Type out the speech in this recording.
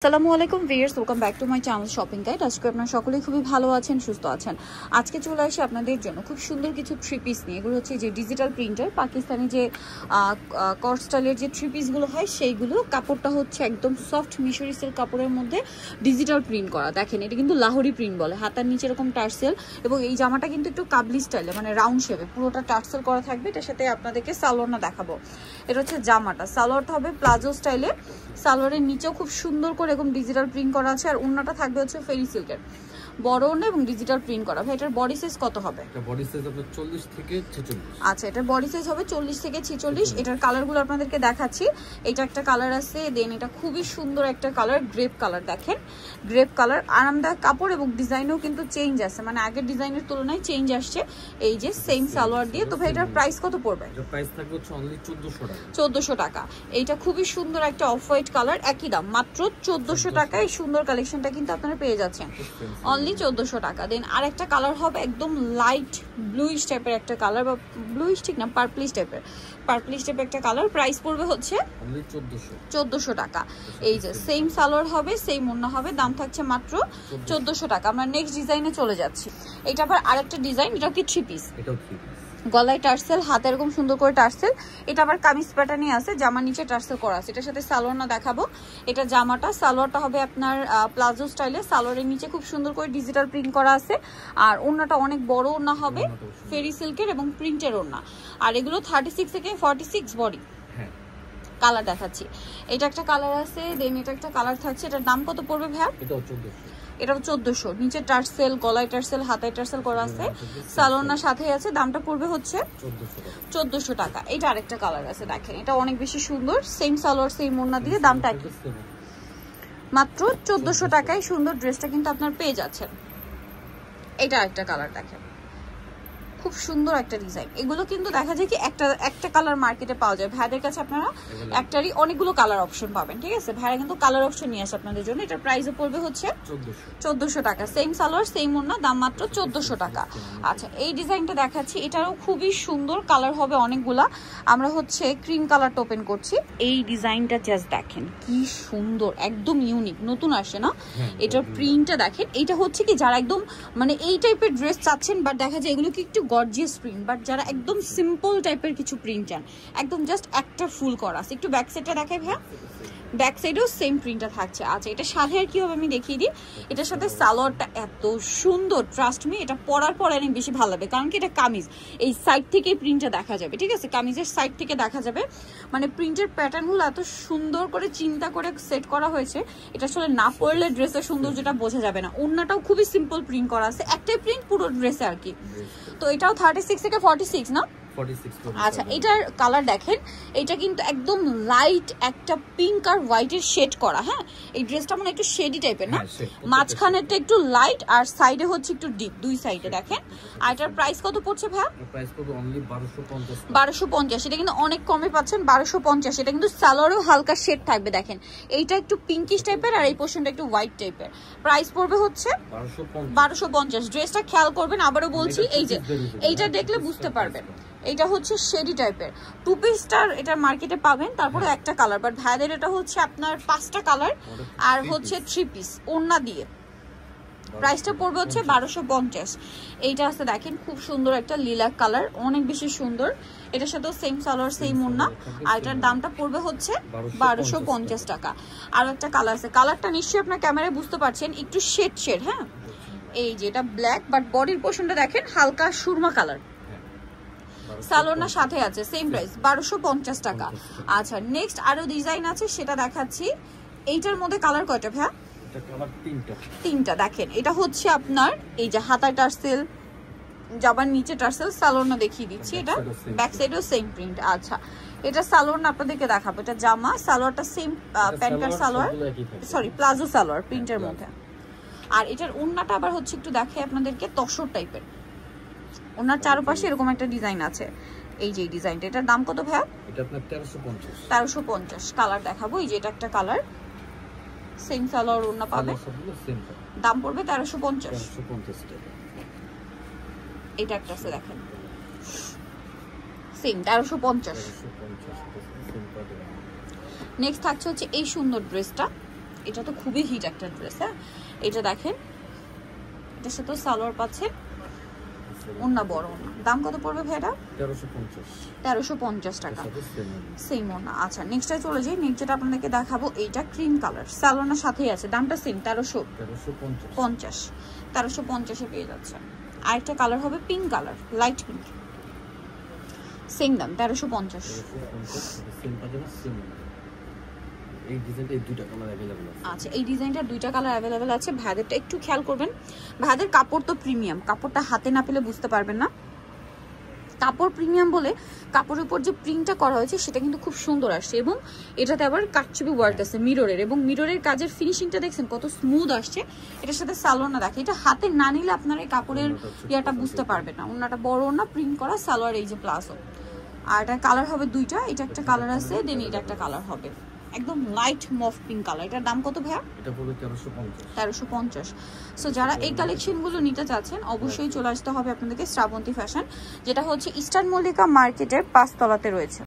আসসালামু আলাইকুম viewers, welcome back to my channel shopping guide. আজকে আপনারা সকলেই খুবই ভালো আছেন, সুস্থ আছেন। আজকে চলে আসি আপনাদের জন্য খুব সুন্দর কিছু থ্রি পিস নিয়ে। এগুলো হচ্ছে যে ডিজিটাল প্রিন্টার, পাকিস্তানি যে কট স্টাইলের যে থ্রি পিসগুলো হয় সেইগুলো। কাপড়টা হচ্ছে একদম সফট মিশরি সিল্ক কাপড়ের মধ্যে ডিজিটাল প্রিন্ট করা। দেখেন এটা কিন্তু লাহোরি প্রিন্ট বলে। হাতার নিচে এরকম টার্সেল, এবং এই জামাটা কিন্তু একটু কাবলি স্টাইলে, মানে রাউন্ড শেপে পুরোটা টার্সেল করা থাকবে। এটার সাথে আপনাদেরকে সালোয়ারটা দেখাবো। এটা হচ্ছে জামাটা, সালোয়ারটা হবে প্লাজো স্টাইলে। সালোয়ারের নিচেও খুব সুন্দর করে এরকম ডিজিটাল প্রিন্ট করা আছে, আর ওন্নাটা থাকবে হচ্ছে ফেরি সিল্কের বড় ওন্না এবং ডিজিটাল প্রিন্ট করা। ভাই এটার বডি সাইজ কত হবে? এটা বডি সাইজ হবে 40 থেকে 46। আচ্ছা, এটার বডি সাইজ হবে 40 থেকে 46। এটার কালারগুলো আপনাদেরকে দেখাচ্ছি। এটা একটা কালার আছে, দেন এটা খুবই সুন্দর একটা কালার, গ্রেপ কালার। দেখেন গ্রেপ কালার, আরামদায়ক কাপড় এবং ডিজাইনও কিন্তু চেঞ্জ আছে, মানে আগের ডিজাইনের তুলনায় চেঞ্জ আসছে। এই যে সেম সালোয়ার দিয়ে। তো ভাই এটার প্রাইস কত পড়বে? এটার প্রাইস থাকবে হচ্ছে অনলি 1400 টাকা। 1400 টাকা। এইটা খুবই সুন্দর একটা অফ হোয়াইট কালার, একই দাম মাত্র 1400 টাকায়। এই সুন্দর কালেকশনটা কিন্তু আপনারা পেয়ে যাচ্ছেন অনলি 1400 টাকা। দেন আরেকটা কালার হবে একদম লাইট ব্লুইশ টাইপের একটা কালার, বা ব্লুইশ ঠিক না, পার্পলিশ টাইপের, পার্পলিশ টাইপের একটা কালার। প্রাইস পড়বে হচ্ছে অনলি 1400 টাকা। এই যে সেম সালোয়ার হবে, সেম ওন্না হবে, দাম থাকছে মাত্র 1400 টাকা। আমরা নেক্সট ডিজাইনে চলে যাচ্ছি। এটা আবার আরেকটা ডিজাইন, এটাও কি থ্রি পিস, এটাও থ্রি পিস, গলায় টার্সেল, হাতে এরকম সুন্দর করে টার্সেল। এটা আবার কামিজ প্যাটার্নে আছে, জামার নিচে টার্সেল করা আছে। এটার সাথে সালোয়ারটা দেখাবো। এটা জামাটা, সালোয়ারটা হবে আপনার প্লাজো স্টাইলে। সালোয়ারের নিচে খুব সুন্দর করে ডিজিটাল প্রিন্ট করা আছে, আর ওন্নাটা অনেক বড় ওন্না হবে, ফেরি সিল্কের এবং প্রিন্টের ওন্না। আর এগুলো 36 থেকে 46 বডি। কালার দেখাচ্ছি। এটা একটা কালার আছে, দেন এটা একটা কালার থাকছে। এটার দাম কত পড়বে ভাইয়া? এটাও 1400। এটাও 1400। নিচে টার্সেল, গলায় টার্সেল, হাতায় টার্সেল করা আছে, সালোয়ারটার সাথে আছে। দামটা পড়বে হচ্ছে 1400 টাকা। এটা আরেকটা কালার আছে, দেখেন এটা অনেক বেশি সুন্দর। সেম সালোয়ার সেম ওড়না দিয়ে, দামটা একই, মাত্র 1400 টাকায় সুন্দর ড্রেসটা কিন্তু আপনার পেয়ে যাচ্ছেন। এটা আরেকটা কালার, দেখেন খুব সুন্দর একটা ডিজাইন। এগুলো কিন্তু দেখা যায় কি একটা কালার মার্কেটে পাওয়া যায়, ভাইদের কাছে আপনারা একটারই অনেকগুলো কালার অপশন পাবেন। ঠিক আছে, ভাইরা কিন্তু কালার অপশন নিয়ে আসে আপনাদের জন্য। এটার প্রাইসও পড়বে হচ্ছে 1400 টাকা। সেম সালোয়ার সেম ওন্না, দাম মাত্র 1400 টাকা। আচ্ছা, এই ডিজাইনটা দেখাচ্ছি, এটারও খুবই সুন্দর কালার হবে অনেকগুলা। আমরা হচ্ছে ক্রিম কালারটা ওপেন করছি। এই ডিজাইনটা জাস্ট দেখেন কি সুন্দর, একদম ইউনিক, নতুন আসে না? এটার প্রিন্টটা দেখেন। এটা হচ্ছে কি যারা একদম মানে এই টাইপের ড্রেস চাচ্ছেন, বাট দেখা যায় এগুলো কি একটু গর্জিয়াস প্রিন্ট, বাট যারা একদম সিম্পল টাইপের কিছু প্রিন্ট চান, একদম জাস্ট একটা ফুল করা আছে। একটু ব্যাক সাইডটা দেখাই ভাইয়া, ব্যাক সাইডেও সেম প্রিন্টটা থাকছে। আচ্ছা, এটা সাথে আর কি হবে আমি দেখিয়ে দিই। এটার সাথে সালোয়ারটা এত সুন্দর, ট্রাস্ট মি, এটা পরার পর অনেক বেশি ভালো লাগবে, কারণ কি এটা কামিজ, এই সাইড থেকে প্রিন্টটা দেখা যাবে। ঠিক আছে, কামিজের সাইড থেকে দেখা যাবে, মানে প্রিন্টের প্যাটার্নগুলো এত সুন্দর করে চিন্তা করে সেট করা হয়েছে। এটা আসলে না পরলে ড্রেসের সুন্দর যেটা বোঝা যাবে না। ওন্নাটাও খুবই সিম্পল প্রিন্ট করা আছে, একটাই প্রিন্ট পুরো ড্রেসে আর কি। তো এটাও 36 থেকে 46 না? আচ্ছা, এটার কালার দেখেন, এটা কিন্তু একদম লাইট একটা পিঙ্ক আর হোয়াইটের শেড করা। হ্যাঁ, এই ড্রেসটা মানে একটু শেডি টাইপের না, মাঝখানেরটা একটু লাইট আর সাইডে হচ্ছে একটু ডিপ, দুই সাইডে দেখেন। আর এটার প্রাইস কত পড়ছে ভাইয়া? প্রাইস পড়বে অনলি 1250। 1250। এটা কিন্তু অনেক কমে পাচ্ছেন, 1250। এটা কিন্তু সালোয়ারেও হালকা শেড থাকবে। দেখেন এইটা একটু পিঙ্কিশ টাইপের, আর এই পোর্শনটা একটু হোয়াইট টাইপের। প্রাইস পড়বে হচ্ছে 1250। ড্রেসটা খেয়াল করবেন, আবারও বলছি, এই যে এইটা দেখলে বুঝতে পারবেন এটা হচ্ছে শেডি টাইপের। টু পিসটার এটার মার্কেটে পাবেন, তারপরে একটা কালার, বাট ভাইদের এটা হচ্ছে আপনার 5টা কালার আর হচ্ছে থ্রি পিস ওড়না দিয়ে। প্রাইসটা পড়বে হচ্ছে 1250। এইটা আছে দেখেন খুব সুন্দর একটা লিলাক কালার, অনেক বেশি সুন্দর। এটার সাথেও সেম সালোয়ার সেম ওড়না, আর এটার দামটা পড়বে হচ্ছে 1250 টাকা। আর একটা কালার আছে, কালারটা নিশ্চয়ই আপনার ক্যামেরায় বুঝতে পারছেন, একটু শেড। হ্যাঁ, এই যে এটা ব্ল্যাক, বাট বডির পোর্শনটা দেখেন হালকা সুরমা কালার। সালোয়ার সাথে আছে, সেম প্রাইস 1250 টাকা। আচ্ছা, নেক্সট আরো ডিজাইন আছে, সেটা দেখাচ্ছি। এইটার মধ্যে কালার কয়টা ভাইয়া? এটা কালার তিনটা। দেখেন এটা হচ্ছে আপনার এই যে হাতায় টার্সেল, জামার নিচে টার্সেল, সালোয়ারটা দেখিয়ে দিচ্ছি। এটা ব্যাক সাইডেও সেম প্রিন্ট। আচ্ছা, এটা সালোয়ার আপনাদেরকে দেখাবো। এটা জামা, সালোয়ারটা সেম প্যান্টার সালোয়ার, সরি প্লাজো সালোয়ার প্রিন্টের মধ্যে। আর এটার ওড়নাটা আবার হচ্ছে একটু দেখাই আপনাদেরকে, তসর টাইপের। ওনার চারপাশে এরকম একটা ডিজাইন আছে, এই যে ডিজাইনটা। এটার দাম কত ভাইয়া? এটা আপনার 1350। 1350। কালার দেখাবো, এই যে এটা একটা কালার, সেম সালোয়ার ওড়না পাবে, দাম পড়বে 1350 টাকা। এটা একটা আছে দেখেন, সেম 1350। নেক্সট থাকছে হচ্ছে এই সুন্দর ড্রেসটা, এটা তো খুবই হিট একটা ড্রেস। হ্যাঁ, এটা দেখেন, এটার সাথে সালোয়ার পাচ্ছেন, ওন্না বড় ওন্না। দাম কত পড়বে ভাই এটা? 1350 টাকা, সেম ওন্না। আচ্ছা, নেক্সটে চলে যাই। নেক্সট যেটা আপনাদেরকে দেখাবো, এইটা ক্রিম কালার, সালোয়ারের সাথেই আছে, দামটা সেম 1350 পেয়ে যাচ্ছে। আরেকটা কালার হবে pink colour, light pink, same দাম 1350। আচ্ছা, এই ডিজাইনটার দুইটা কালার অ্যাভেলেবেল আছে। ভাইদেরটা একটু খেয়াল করবেন, ভাইদের কাপড় তো প্রিমিয়াম, কাপড়টা হাতে না পেলে বুঝতে পারবেন না। কাপড় প্রিমিয়াম বলে কাপড়ের উপর যে প্রিন্টটা করা হয়েছে সেটা কিন্তু খুব সুন্দর আসছে, এবং এটাতে আবার কাটচুপি ওয়ার্ক আছে মিররের, এবং মিররের কাজের ফিনিশিংটা দেখছেন কত স্মুথ আসছে। এটার সাথে সালোয়ার না, দেখে এটা হাতে না নিলে আপনারা এই কাপড়ের ইয়াটা বুঝতে পারবেন না। ওনাটা বড় না, প্রিন্ট করা, সালোয়ার এই যে প্লাজো। আর এটা কালার হবে দুইটা, এটা একটা কালার আছে, দেন এটা একটা কালার হবে একদম লাইট মফ পিঙ্ক কালার। এটার দাম কত ভাইয়া? এটা পড়বে 1350। সো যারা এই কালেকশনগুলো নিতে চাচ্ছেন অবশ্যই চলে আসতে হবে আপনাদেরকে শ্রাবন্তী ফ্যাশন, যেটা হচ্ছে ইস্টার্ন মল্লিকা মার্কেটের 5 তলাতে রয়েছে।